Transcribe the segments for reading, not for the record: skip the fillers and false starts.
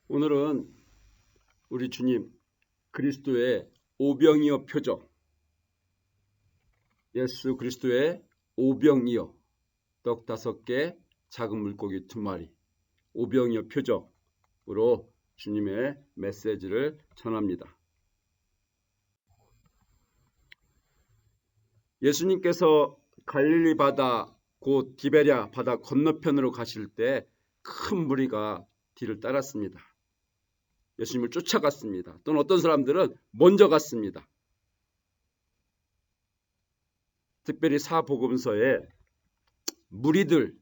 오늘은 우리 주님 그리스도의 오병이어 표적, 예수 그리스도의 오병이어, 떡 5개, 작은 물고기 2마리, 오병이어 표적으로 주님의 메시지를 전합니다. 예수님께서 갈릴리 바다 곧 디베랴 바다 건너편으로 가실 때 큰 무리가 뒤를 따랐습니다. 예수님을 쫓아갔습니다. 또는 어떤 사람들은 먼저 갔습니다. 특별히 사복음서에 무리들이라는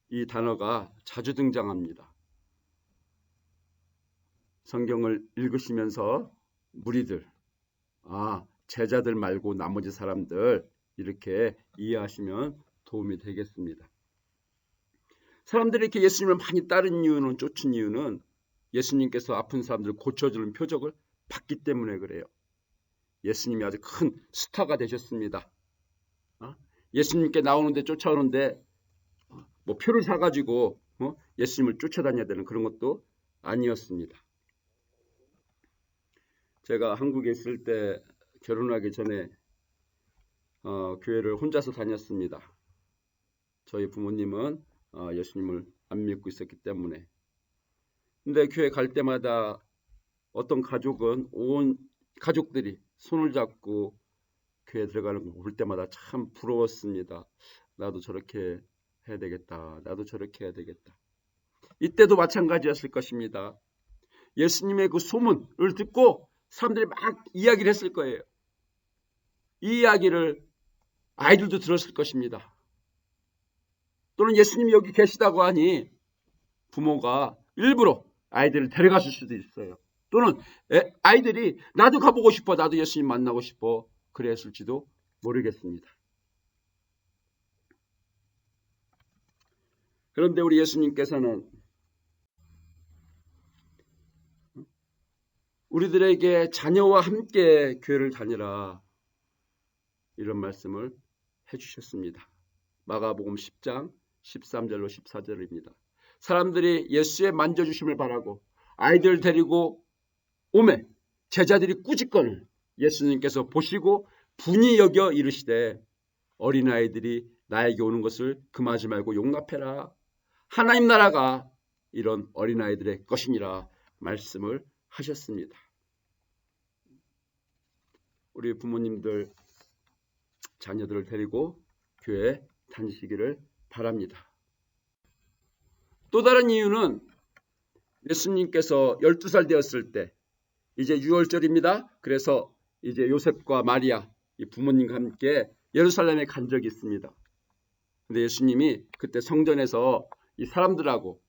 이 단어가 자주 등장합니다. 성경을 읽으시면서 무리들, 제자들 말고 나머지 사람들 이렇게 이해하시면 도움이 되겠습니다. 사람들이 이렇게 예수님을 많이 따른 이유는, 쫓은 이유는 예수님께서 아픈 사람들을 고쳐주는 표적을 봤기 때문에 그래요. 예수님이 아주 큰 스타가 되셨습니다. 예수님께 나오는데 쫓아오는데 뭐 표를 사가지고 예수님을 쫓아다녀야 되는 그런 것도 아니었습니다. 제가 한국에 있을 때 결혼하기 전에 교회를 혼자서 다녔습니다. 저희 부모님은 예수님을 안 믿고 있었기 때문에. 근데 교회 갈 때마다 어떤 가족은 온 가족들이 손을 잡고 교회 들어가는 거 볼 때마다 참 부러웠습니다. 나도 저렇게 해야 되겠다. 나도 저렇게 해야 되겠다. 이때도 마찬가지였을 것입니다. 예수님의 그 소문을 듣고 사람들이 막 이야기를 했을 거예요. 이 이야기를 아이들도 들었을 것입니다. 또는 예수님이 여기 계시다고 하니 부모가 일부러 아이들을 데려갔을 수도 있어요. 또는 아이들이 나도 가보고 싶어, 나도 예수님 만나고 싶어 그랬을지도 모르겠습니다. 그런데 우리 예수님께서는 우리들에게 자녀와 함께 교회를 다니라 이런 말씀을 해주셨습니다. 마가복음 10장 13절로 14절입니다. 사람들이 예수의 만져주심을 바라고 아이들을 데리고 오매 제자들이 꾸짖거늘 예수님께서 보시고 분이 여겨 이르시되 어린아이들이 나에게 오는 것을 금하지 말고 용납해라. 하나님 나라가 이런 어린아이들의 것이니라 말씀을 하셨습니다. 우리 부모님들 자녀들을 데리고 교회에 다니시기를 바랍니다. 또 다른 이유는 예수님께서 12살 되었을 때 이제 6월절입니다. 그래서 이제 요셉과 마리아 이 부모님과 함께 예루살렘에 간 적이 있습니다. 근데 예수님이 그때 성전에서 이 사람들하고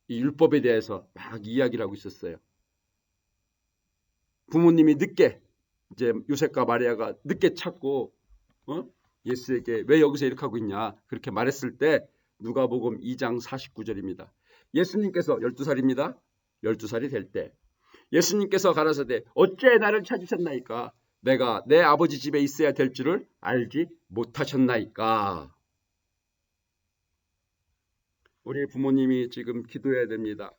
이 율법에 대해서 막 이야기를 하고 있었어요. 부모님이 늦게 이제 요셉과 마리아가 늦게 찾고 예수에게 왜 여기서 이렇게 하고 있냐 그렇게 말했을 때 누가복음 2장 49절입니다. 예수님께서 12살입니다. 12살이 될 때 예수님께서 가라사대 어째 나를 찾으셨나이까 내가 내 아버지 집에 있어야 될 줄을 알지 못하셨나이까. 우리 부모님이 지금 기도해야 됩니다.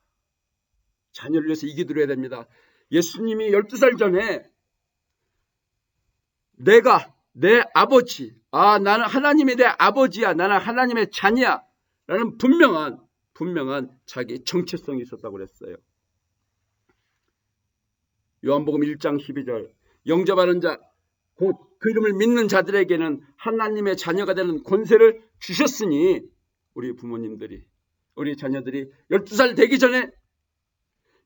자녀를 위해서 이 기도를 해야 됩니다. 예수님이 12살 전에 내가 내 아버지, 나는 하나님이 내 아버지야, 나는 하나님의 자녀야 라는 분명한 자기 정체성이 있었다고 그랬어요. 요한복음 1장 12절 영접하는 자, 곧 그 이름을 믿는 자들에게는 하나님의 자녀가 되는 권세를 주셨으니 우리 부모님들이, 우리 자녀들이 12살 되기 전에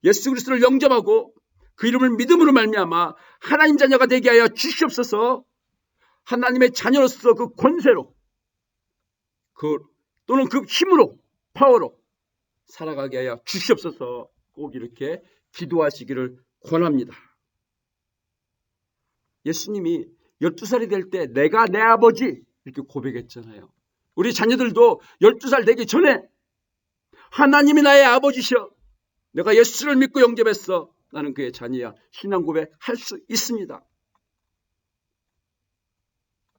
예수 그리스도를 영접하고 그 이름을 믿음으로 말미암아 하나님 자녀가 되게 하여 주시옵소서. 하나님의 자녀로서 그 권세로 또는 그 힘으로 파워로 살아가게 하여 주시옵소서. 꼭 이렇게 기도하시기를 권합니다. 예수님이 12살이 될 때 내가 내 아버지 이렇게 고백했잖아요. 우리 자녀들도 12살 되기 전에 하나님이 나의 아버지셔. 내가 예수를 믿고 영접했어. 나는 그의 자녀야. 신앙 고백할 수 있습니다.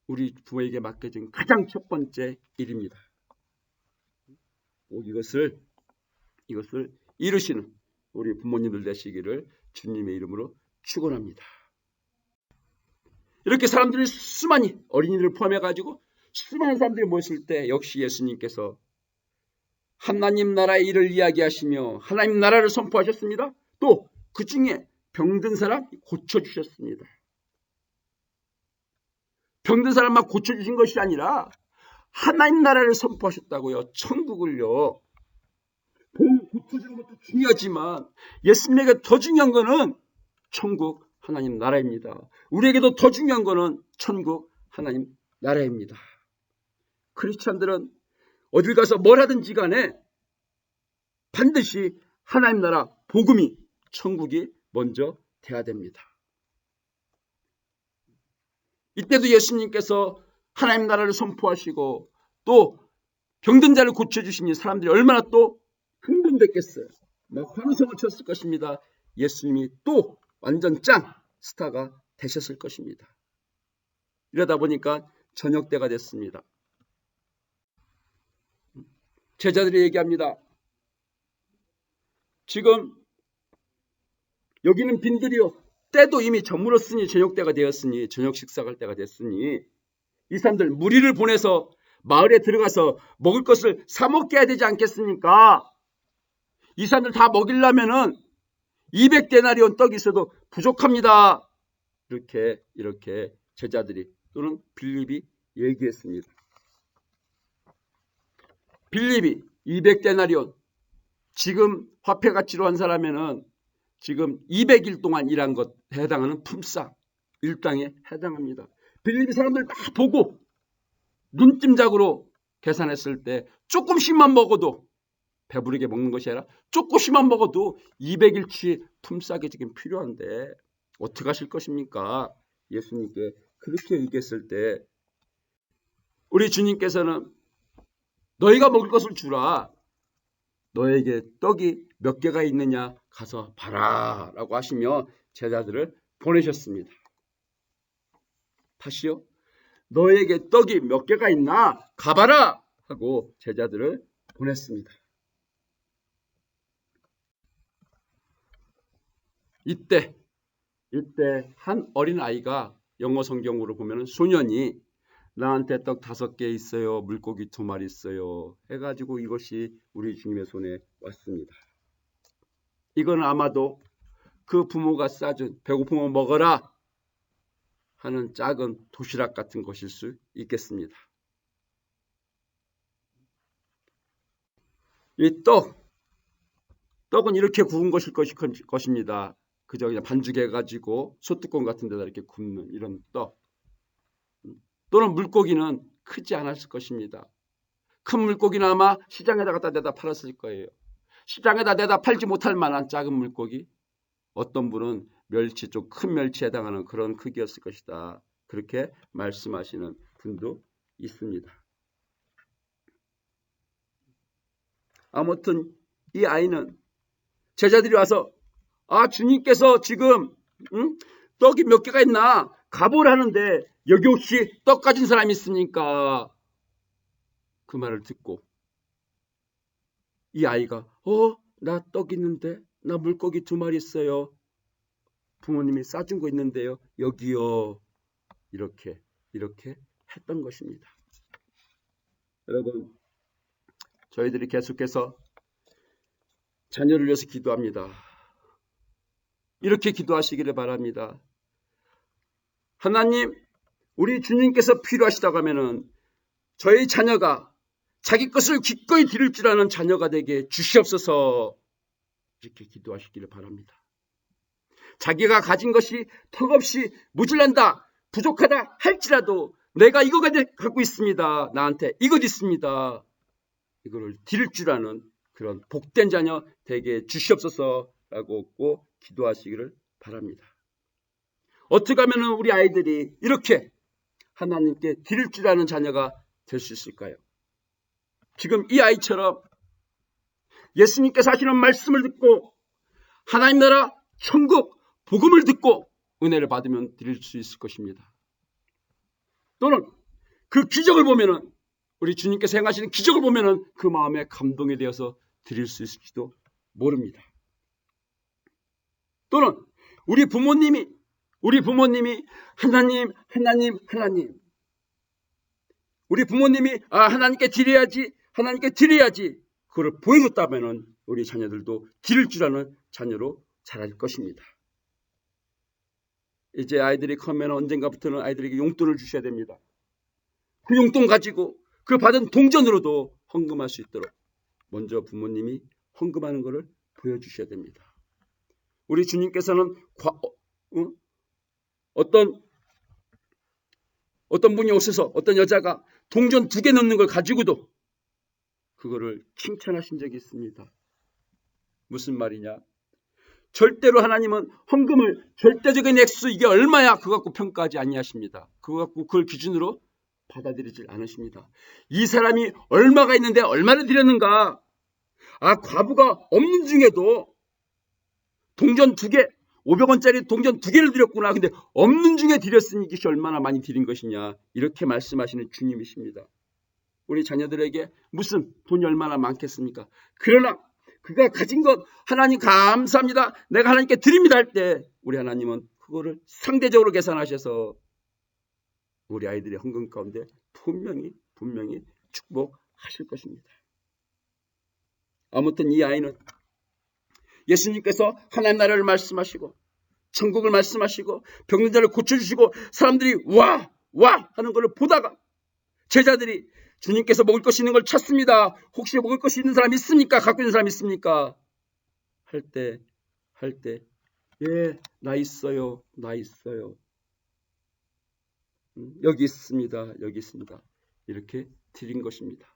우리 부모에게 맡겨진 가장 첫 번째 일입니다. 꼭 이것을 이루시는 우리 부모님들 되시기를 주님의 이름으로 축원합니다. 이렇게 사람들이 수많이 어린이를 포함해가지고 수많은 사람들이 모였을 때 역시 예수님께서 하나님 나라의 일을 이야기하시며 하나님 나라를 선포하셨습니다. 또 그 중에 병든 사람 고쳐주셨습니다. 병든 사람만 고쳐주신 것이 아니라 하나님 나라를 선포하셨다고요. 천국을요. 고쳐주는 것도 중요하지만 예수님에게 더 중요한 것은 천국 하나님 나라입니다. 우리에게도 더 중요한 것은 천국 하나님 나라입니다. 크리스찬들은 어딜 가서 뭘 하든지 간에 반드시 하나님 나라 복음이 천국이 먼저 돼야 됩니다. 이때도 예수님께서 하나님 나라를 선포하시고 또 병든 자를 고쳐주시니 사람들이 얼마나 또 흥분됐겠어요. 막 환호성을 쳤을 것입니다. 예수님이 또 완전 짱 스타가 되셨을 것입니다. 이러다 보니까 저녁 때가 됐습니다. 제자들이 얘기합니다. 지금 여기는 빈들이요. 때도 이미 저물었으니 저녁 때가 되었으니 저녁 식사할 때가 됐으니 이 사람들 무리를 보내서 마을에 들어가서 먹을 것을 사 먹게 해야 되지 않겠습니까? 이 사람들 다 먹이려면은 200데나리온 떡이 있어도 부족합니다. 이렇게 제자들이 또는 빌립이 얘기했습니다. 빌립이 200데나리온 지금 화폐 가치로 한 사람에는 지금 200일 동안 일한 것 해당하는 품삯 일당에 해당합니다. 빌립이 사람들 막 보고 눈찜작으로 계산했을 때 조금씩만 먹어도 배부르게 먹는 것이 아니라 조금씩만 먹어도 200일치 품삯이 지금 필요한데 어떻게 하실 것입니까? 예수님께 그렇게 얘기했을 때 우리 주님께서는 너희가 먹을 것을 주라. 너에게 떡이 몇 개가 있느냐 가서 봐라 라고 하시며 제자들을 보내셨습니다. 다시요. 너에게 떡이 몇 개가 있나 가봐라 하고 제자들을 보냈습니다. 이때 한 어린아이가 영어 성경으로 보면 소년이 나한테 떡 5개 있어요. 물고기 2마리 있어요. 해가지고 이것이 우리 주님의 손에 왔습니다. 이건 아마도 그 부모가 싸준 배고프면 먹어라 하는 작은 도시락 같은 것일 수 있겠습니다. 이 떡은 이렇게 구운 것일 것입니다. 그저 그냥 반죽해가지고 소뚜껑 같은 데다 이렇게 굽는 이런 떡. 또는 물고기는 크지 않았을 것입니다. 큰 물고기는 아마 시장에다 갖다 내다 팔았을 거예요. 시장에다 내다 팔지 못할 만한 작은 물고기. 어떤 분은 멸치, 좀 큰 멸치에 해당하는 그런 크기였을 것이다. 그렇게 말씀하시는 분도 있습니다. 아무튼 이 아이는 제자들이 와서 주님께서 지금 떡이 몇 개가 있나 가보라는데 여기 혹시 떡 가진 사람이 있습니까? 그 말을 듣고 이 아이가 나 떡 있는데 나 물고기 2마리 있어요. 부모님이 싸준 거 있는데요. 여기요. 이렇게 했던 것입니다. 여러분 저희들이 계속해서 자녀를 위해서 기도합니다. 이렇게 기도하시기를 바랍니다. 하나님, 우리 주님께서 필요하시다고 하면은 저희 자녀가 자기 것을 기꺼이 드릴 줄 아는 자녀가 되게 주시옵소서. 이렇게 기도하시기를 바랍니다. 자기가 가진 것이 턱없이 모질란다, 부족하다 할지라도 내가 이거가 갖고 있습니다. 나한테 이것 있습니다. 이거를 드릴 줄 아는 그런 복된 자녀 되게 주시옵소서라고 꼭 기도하시기를 바랍니다. 어떻게 하면 우리 아이들이 이렇게 하나님께 드릴 줄 아는 자녀가 될 수 있을까요? 지금 이 아이처럼 예수님께서 하시는 말씀을 듣고 하나님 나라 천국 복음을 듣고 은혜를 받으면 드릴 수 있을 것입니다. 또는 그 기적을 보면은 우리 주님께서 행하시는 기적을 보면은 그 마음에 감동이 되어서 드릴 수 있을지도 모릅니다. 또는 우리 부모님이 하나님 우리 부모님이 하나님께 드려야지 그걸 보여줬다면 우리 자녀들도 드릴 줄 아는 자녀로 자랄 것입니다. 이제 아이들이 크면 언젠가부터는 아이들에게 용돈을 주셔야 됩니다. 그 용돈 가지고 그 받은 동전으로도 헌금할 수 있도록 먼저 부모님이 헌금하는 것을 보여주셔야 됩니다. 우리 주님께서는 어떤 분이 오셔서 어떤 여자가 동전 2개 넣는 걸 가지고도 그거를 칭찬하신 적이 있습니다. 무슨 말이냐? 절대로 하나님은 헌금을 절대적인 액수 이게 얼마야 그거 갖고 평가하지 아니하십니다. 그거 갖고 그걸 기준으로 받아들이질 않으십니다. 이 사람이 얼마가 있는데 얼마를 드렸는가? 과부가 없는 중에도 동전 2개 500원짜리 동전 2개를 드렸구나. 근데 없는 중에 드렸으니 이것이 얼마나 많이 드린 것이냐. 이렇게 말씀하시는 주님이십니다. 우리 자녀들에게 무슨 돈이 얼마나 많겠습니까? 그러나 그가 가진 것 하나님 감사합니다. 내가 하나님께 드립니다 할 때 우리 하나님은 그거를 상대적으로 계산하셔서 우리 아이들의 헌금 가운데 분명히 축복하실 것입니다. 아무튼 이 아이는 예수님께서 하나님 나라를 말씀하시고 천국을 말씀하시고 병든 자를 고쳐주시고 사람들이 와 하는 것을 보다가 제자들이 주님께서 먹을 것이 있는 걸 찾습니다. 혹시 먹을 것이 있는 사람 있습니까? 갖고 있는 사람 있습니까? 할 때 예, 나 있어요. 여기 있습니다. 이렇게 드린 것입니다.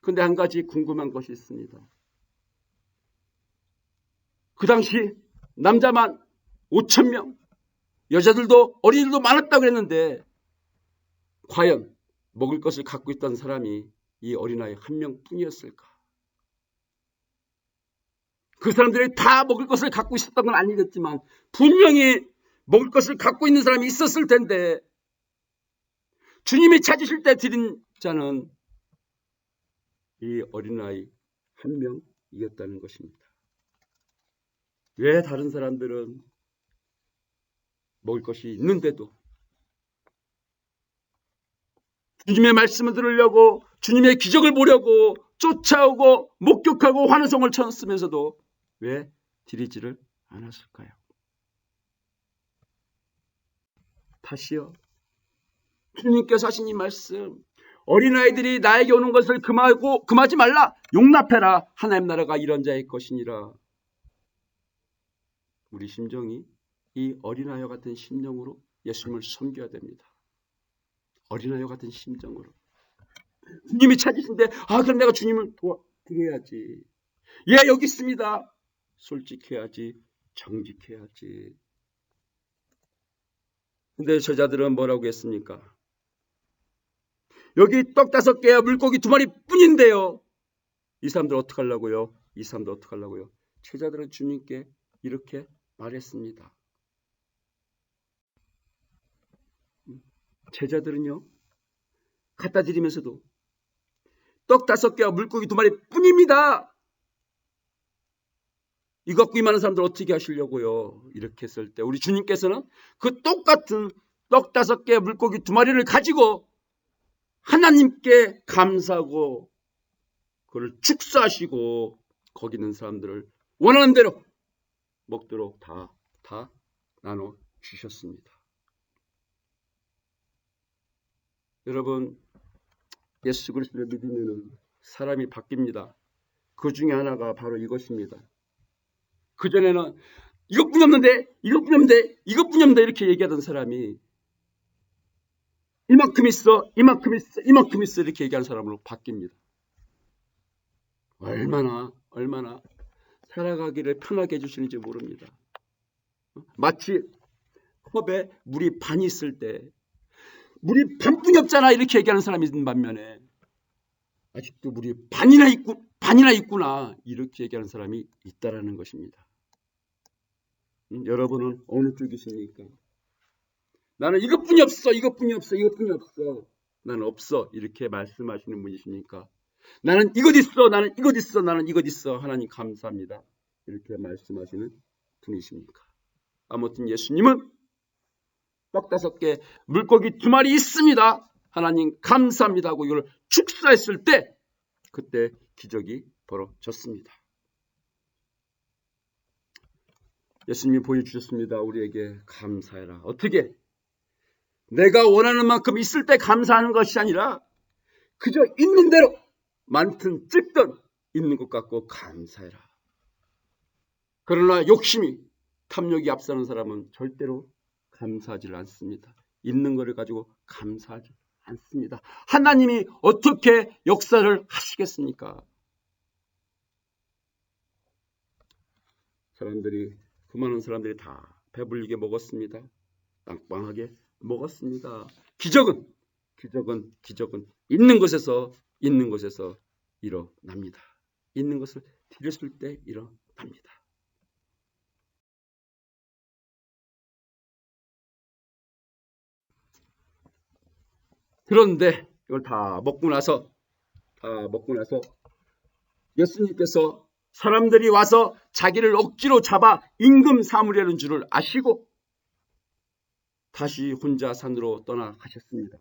그런데 한 가지 궁금한 것이 있습니다. 그 당시 남자만 5,000명, 여자들도 어린이들도 많았다고 그랬는데 과연 먹을 것을 갖고 있던 사람이 이 어린아이 1명뿐이었을까? 그 사람들이 다 먹을 것을 갖고 있었던 건 아니겠지만 분명히 먹을 것을 갖고 있는 사람이 있었을 텐데 주님이 찾으실 때 드린 자는 이 어린아이 1명이었다는 것입니다. 왜 다른 사람들은 먹을 것이 있는데도 주님의 말씀을 들으려고 주님의 기적을 보려고 쫓아오고 목격하고 환호성을 쳤으면서도 왜 드리지를 않았을까요? 다시요. 주님께서 하신 이 말씀 어린아이들이 나에게 오는 것을 금하지 말라 용납해라 하나님 나라가 이런 자의 것이니라. 우리 심정이 이 어린아이와 같은 심령으로 예수님을 섬겨야 됩니다. 어린아이와 같은 심정으로. 주님이 찾으신데 그럼 내가 주님을 도와드려야지. 예, 여기 있습니다. 솔직해야지. 정직해야지. 근데 저자들은 뭐라고 했습니까? 여기 떡 5개와 물고기 2마리 뿐인데요. 이 사람들 어떡하려고요? 제자들은 주님께 이렇게 말했습니다. 제자들은요, 갖다 드리면서도 떡 5개와 물고기 2마리 뿐입니다. 이거 갖고 이만한 사람들 어떻게 하시려고요? 이렇게 했을 때 우리 주님께서는 그 똑같은 떡 5개 물고기 2마리를 가지고 하나님께 감사하고 그걸 축사하시고 거기 있는 사람들을 원하는 대로 먹도록 다 나눠 주셨습니다. 여러분, 예수 그리스도를 믿으면 사람이 바뀝니다. 그 중에 하나가 바로 이것입니다. 그전에는 이것뿐이 없는데 이렇게 얘기하던 사람이 이만큼 있어 이렇게 얘기하는 사람으로 바뀝니다. 얼마나 살아가기를 편하게 해주시는지 모릅니다. 마치 컵에 물이 반이 있을 때 물이 반뿐이 없잖아 이렇게 얘기하는 사람이 있는 반면에 아직도 물이 반이나 있구나 이렇게 얘기하는 사람이 있다라는 것입니다. 여러분은 어느 쪽이십니까? 나는 이것뿐이 없어 나는 없어 이렇게 말씀하시는 분이십니까? 나는 이것 있어, 나는 이것 있어, 나는 이것 있어. 하나님 감사합니다. 이렇게 말씀하시는 분이십니까? 아무튼 예수님은 떡 5개, 물고기 2마리 있습니다. 하나님 감사합니다 하고 이걸 축사했을 때 그때 기적이 벌어졌습니다. 예수님이 보여주셨습니다. 우리에게 감사해라. 어떻게? 내가 원하는 만큼 있을 때 감사하는 것이 아니라 그저 있는 대로 많든 적든 있는 것 같고 감사해라. 그러나 욕심이 탐욕이 앞서는 사람은 절대로 감사하지 않습니다. 있는 것을 가지고 감사하지 않습니다. 하나님이 어떻게 역사를 하시겠습니까? 수많은 사람들이 다 배불리게 먹었습니다. 빵빵하게 먹었습니다. 기적은 있는 곳에서 일어납니다. 있는 것을 드렸을 때 일어납니다. 그런데 이걸 다 먹고 나서 예수님께서 사람들이 와서 자기를 억지로 잡아 임금 삼으려는 줄을 아시고 다시 혼자 산으로 떠나가셨습니다.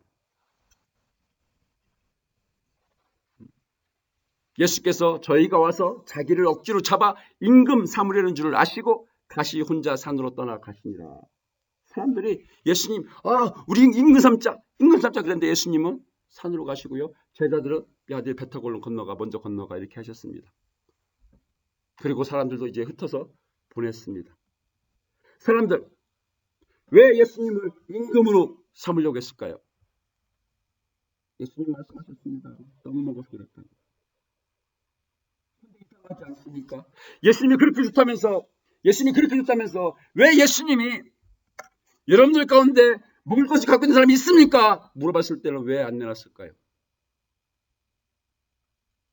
예수께서 저희가 와서 자기를 억지로 잡아 임금 삼으려는 줄을 아시고 다시 혼자 산으로 떠나가시니라. 사람들이 예수님, 우리 임금 삼자 그랬는데 예수님은 산으로 가시고요. 제자들은 야, 네 배 타고 얼른 건너가, 먼저 건너가 이렇게 하셨습니다. 그리고 사람들도 이제 흩어서 보냈습니다. 사람들, 왜 예수님을 임금으로 삼으려고 했을까요? 예수님 말씀하셨습니다. 너무 먹어서 그랬다. 이상하지 않습니까? 예수님이 그렇게 좋다면서 왜 예수님이 여러분들 가운데 먹을 것을 갖고 있는 사람이 있습니까? 물어봤을 때는 왜 안 내놨을까요?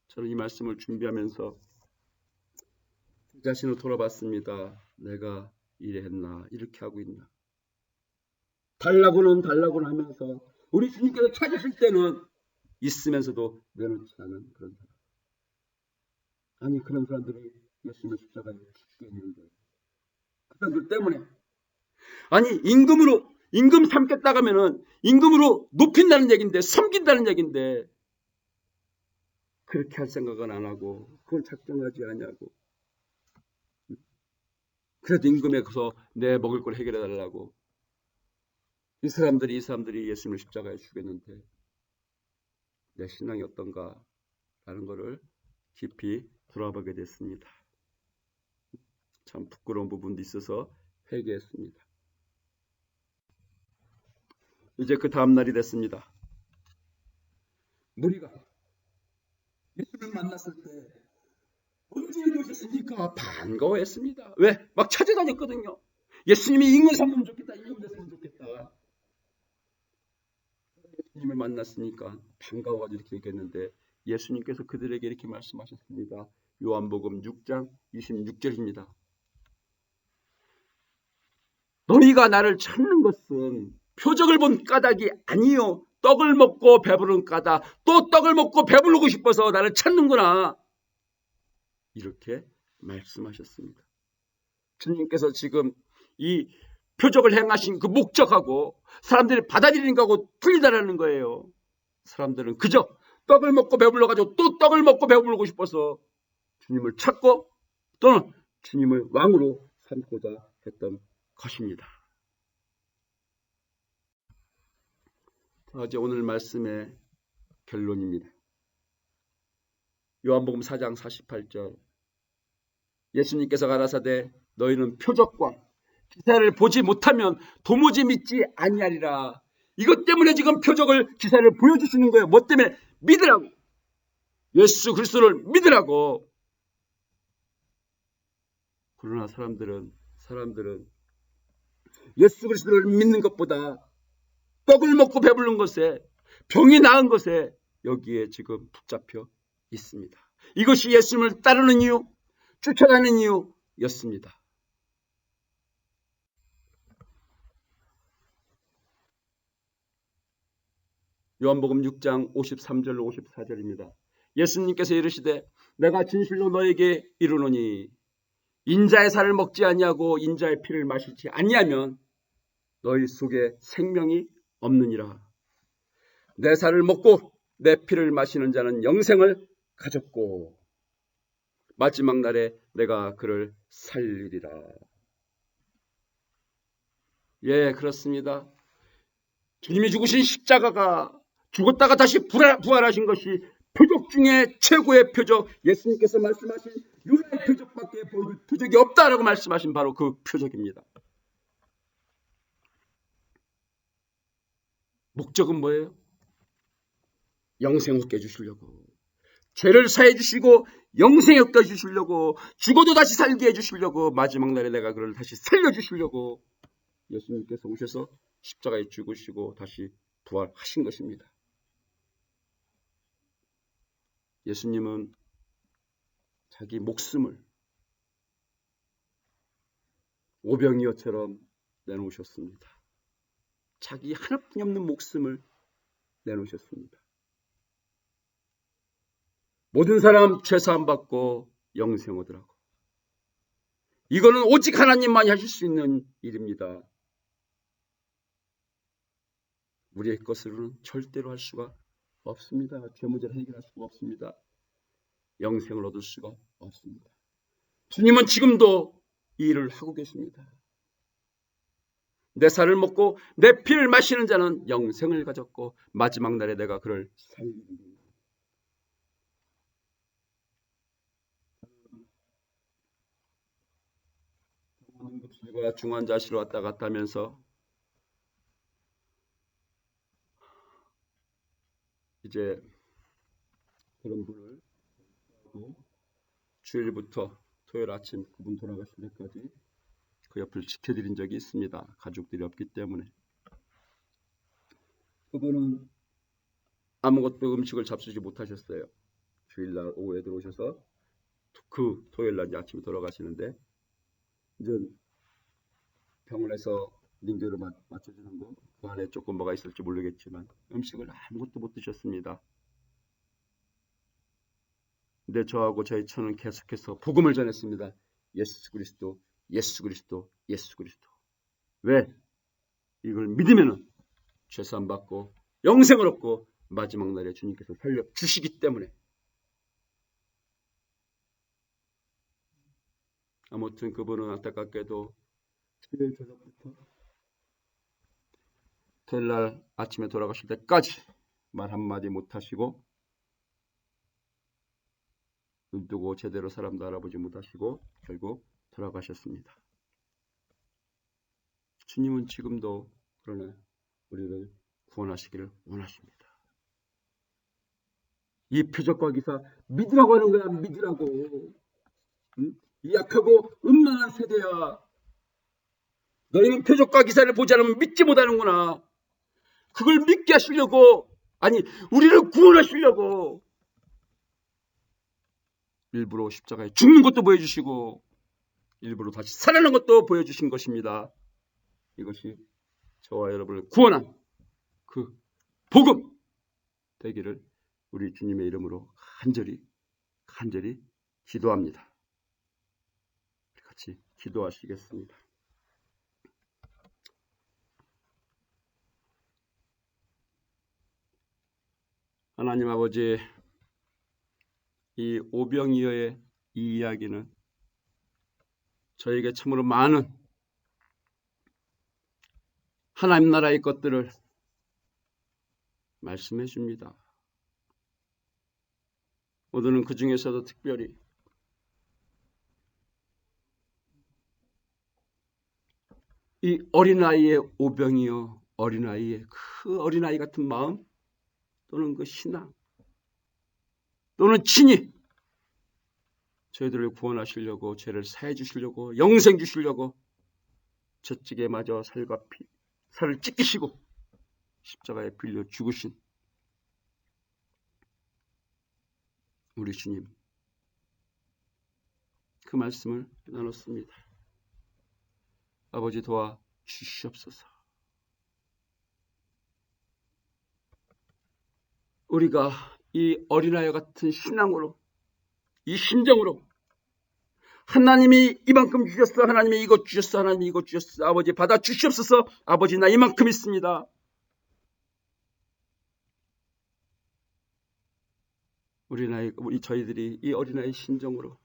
저는 이 말씀을 준비하면서 제 자신을 돌아봤습니다. 내가 이래 했나, 이렇게 하고 있나. 달라고는 하면서 우리 주님께서 찾으실 때는 있으면서도 내놓지 않은 그런 사람. 아니, 그런 사람들이 예수님의 십자가에 죽겠는데 그 사람들 때문에 아니 임금 삼겠다고 하면은 임금으로 높인다는 얘기인데 섬긴다는 얘기인데 그렇게 할 생각은 안 하고 그걸 작정하지 않냐고. 그래도 임금에서 내 먹을 걸 해결해 달라고 이 사람들이 예수님을 십자가에 죽였는데 내 신앙이 어떤가라는 것을 깊이 돌아보게 됐습니다. 참 부끄러운 부분도 있어서 회개했습니다. 이제 그 다음 날이 됐습니다. 무리가 예수를 만났을 때 언제 여기 오셨습니까? 반가워했습니다. 왜? 막 찾아다녔거든요. 예수님이 임금 삼으면 좋겠다. 임금 됐으면 좋겠다. 예수님을 만났으니까 반가워가지고 이렇게 얘기했는데 예수님께서 그들에게 이렇게 말씀하셨습니다. 요한복음 6장 26절입니다. 너희가 나를 찾는 것은 표적을 본 까닭이 아니요. 떡을 먹고 배부른 까닭. 또 떡을 먹고 배부르고 싶어서 나를 찾는구나. 이렇게 말씀하셨습니다. 주님께서 지금 이 표적을 행하신 그 목적하고 사람들이 받아들이는 거하고 틀리다라는 거예요. 사람들은 그저 떡을 먹고 배불러가지고 또 떡을 먹고 배부르고 싶어서 주님을 찾고 또는 주님을 왕으로 삼고자 했던 것입니다. 이제 오늘 말씀의 결론입니다. 요한복음 4장 48절 예수님께서 가라사대 너희는 표적과 기사를 보지 못하면 도무지 믿지 아니하리라. 이것 때문에 지금 표적을 기사를 보여주시는 거예요. 뭐 때문에? 믿으라고. 예수 그리스도를 믿으라고. 그러나 사람들은 예수 그리스도를 믿는 것보다 떡을 먹고 배부른 것에 병이 나은 것에 여기에 지금 붙잡혀 있습니다. 이것이 예수님을 따르는 이유, 쫓아가는 이유였습니다. 요한복음 6장 53절로 54절입니다. 예수님께서 이르시되 내가 진실로 너에게 이르노니 인자의 살을 먹지 아니하고 인자의 피를 마시지 아니하면 너희 속에 생명이 없느니라. 내 살을 먹고 내 피를 마시는 자는 영생을 가졌고 마지막 날에 내가 그를 살리리라. 예, 그렇습니다. 주님이 죽으신 십자가가 죽었다가 다시 부활하신 것이 표적 중에 최고의 표적, 예수님께서 말씀하신 유일의 표적밖에 보여줄 표적이 없다라고 말씀하신 바로 그 표적입니다. 목적은 뭐예요? 영생 얻게 해주시려고, 죄를 사해 주시고 영생 얻게 해주시려고, 죽어도 다시 살게 해주시려고, 마지막 날에 내가 그를 다시 살려주시려고 예수님께서 오셔서 십자가에 죽으시고 다시 부활하신 것입니다. 예수님은 자기 목숨을 오병이어처럼 내놓으셨습니다. 자기 하나뿐이 없는 목숨을 내놓으셨습니다. 모든 사람 죄사함 받고 영생 얻으라고. 이거는 오직 하나님만이 하실 수 있는 일입니다. 우리의 것으로는 절대로 할 수가 없습니다. 죄 문제를 해결할 수가 없습니다. 영생을 얻을 수가 없습니다. 주님은 지금도 이 일을 하고 계십니다. 내 살을 먹고 내 피를 마시는 자는 영생을 가졌고 마지막 날에 내가 그를 살리리라. 응급실과 중환자실로 왔다 갔다 하면서 이제 그런 분을 주일부터 토요일 아침 그분 돌아가실 때까지 그 옆을 지켜드린 적이 있습니다. 가족들이 없기 때문에. 그분은 아무것도 음식을 잡수지 못하셨어요. 주일날 오후에 들어오셔서 그 토요일날 아침에 돌아가시는데 이제 병원에서 링거를 맞춰주는 거 그 안에 조금 뭐가 있을지 모르겠지만 음식을 아무것도 못 드셨습니다. 근데 저하고 저희 처는 계속해서 복음을 전했습니다. 예수 그리스도, 예수 그리스도, 예수 그리스도. 왜? 이걸 믿으면은 죄사함 받고 영생을 얻고 마지막 날에 주님께서 살려주시기 때문에. 아무튼 그분은 안타깝게도 주일 저녁부터 토요일날 아침에 돌아가실 때까지 말 한마디 못하시고 눈 뜨고 제대로 사람도 알아보지 못하시고 결국 돌아가셨습니다. 주님은 지금도 그러나 우리를 구원하시기를 원하십니다. 이 표적과 기사 믿으라고 하는 거야. 믿으라고. 응? 이 약하고 음란한 세대야. 너희는 표적과 기사를 보지 않으면 믿지 못하는구나. 그걸 믿게 하시려고, 아니 우리를 구원하시려고 일부러 십자가에 죽는 것도 보여주시고 일부러 다시 살아나는 것도 보여주신 것입니다. 이것이 저와 여러분을 구원한 그 복음 되기를 우리 주님의 이름으로 간절히 기도합니다. 같이 기도하시겠습니다. 하나님 아버지, 이 오병이어의 이 이야기는 저에게 참으로 많은 하나님 나라의 것들을 말씀해 줍니다. 오늘은 그 중에서도 특별히 이 어린아이의 오병이어, 어린아이의 그 어린아이 같은 마음 또는 그 신앙 또는 친히 저희들을 구원하시려고 죄를 사해 주시려고 영생 주시려고 저찌개 맞아 살을 찢기시고 십자가에 빌려 죽으신 우리 주님, 그 말씀을 나눴습니다. 아버지 도와 주시옵소서. 우리가 이 어린아이 같은 신앙으로, 이 심정으로 하나님이 이만큼 주셨어, 하나님이 이것 주셨어, 하나님이 이것 주셨어, 아버지 받아 주시옵소서, 아버지 나 이만큼 있습니다. 우리 저희들이 이 어린아이 심정으로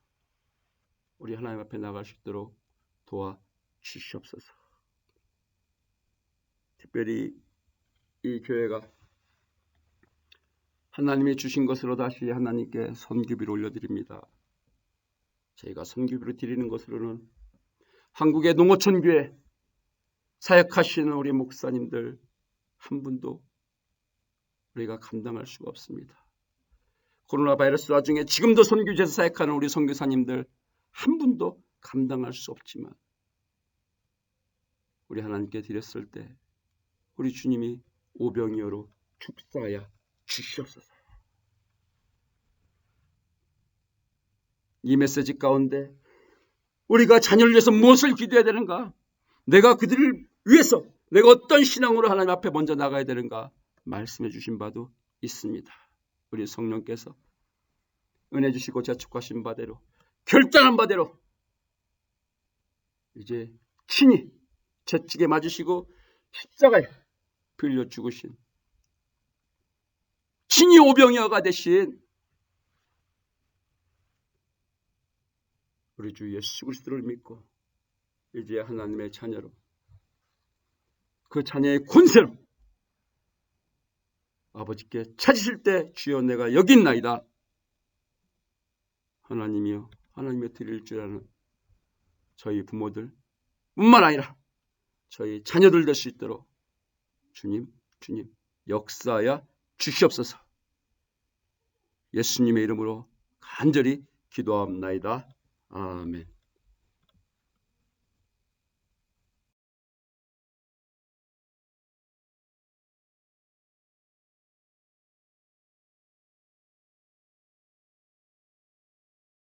우리 하나님 앞에 나갈 수 있도록 도와 주시옵소서. 특별히 이 교회가 하나님이 주신 것으로 다시 하나님께 선교비를 올려드립니다. 저희가 선교비로 드리는 것으로는 한국의 농어촌 교회 사역하시는 우리 목사님들 한 분도 우리가 감당할 수가 없습니다. 코로나 바이러스 와중에 지금도 선교지에서 사역하는 우리 선교사님들 한 분도 감당할 수 없지만 우리 하나님께 드렸을 때 우리 주님이 오병이어로 축사하여 주시옵소서. 이 메시지 가운데 우리가 자녀를 위해서 무엇을 기도해야 되는가? 내가 그들을 위해서 내가 어떤 신앙으로 하나님 앞에 먼저 나가야 되는가? 말씀해 주신 바도 있습니다. 우리 성령께서 은혜 주시고 재촉하신 바대로 결단한 바대로 이제 친히 채찍에 맞으시고 십자가에 빌려 죽으신 친히 오병이어가 되신 우리 주 예수 그리스도를 믿고 이제 하나님의 자녀로 그 자녀의 권세로 아버지께 찾으실 때 주여 내가 여기 있나이다. 하나님이여 하나님의 드릴 줄 아는 저희 부모들 뿐만 아니라 저희 자녀들 될 수 있도록 주님 역사하여 주시옵소서. 예수님의 이름으로 간절히 기도합나이다. 아멘.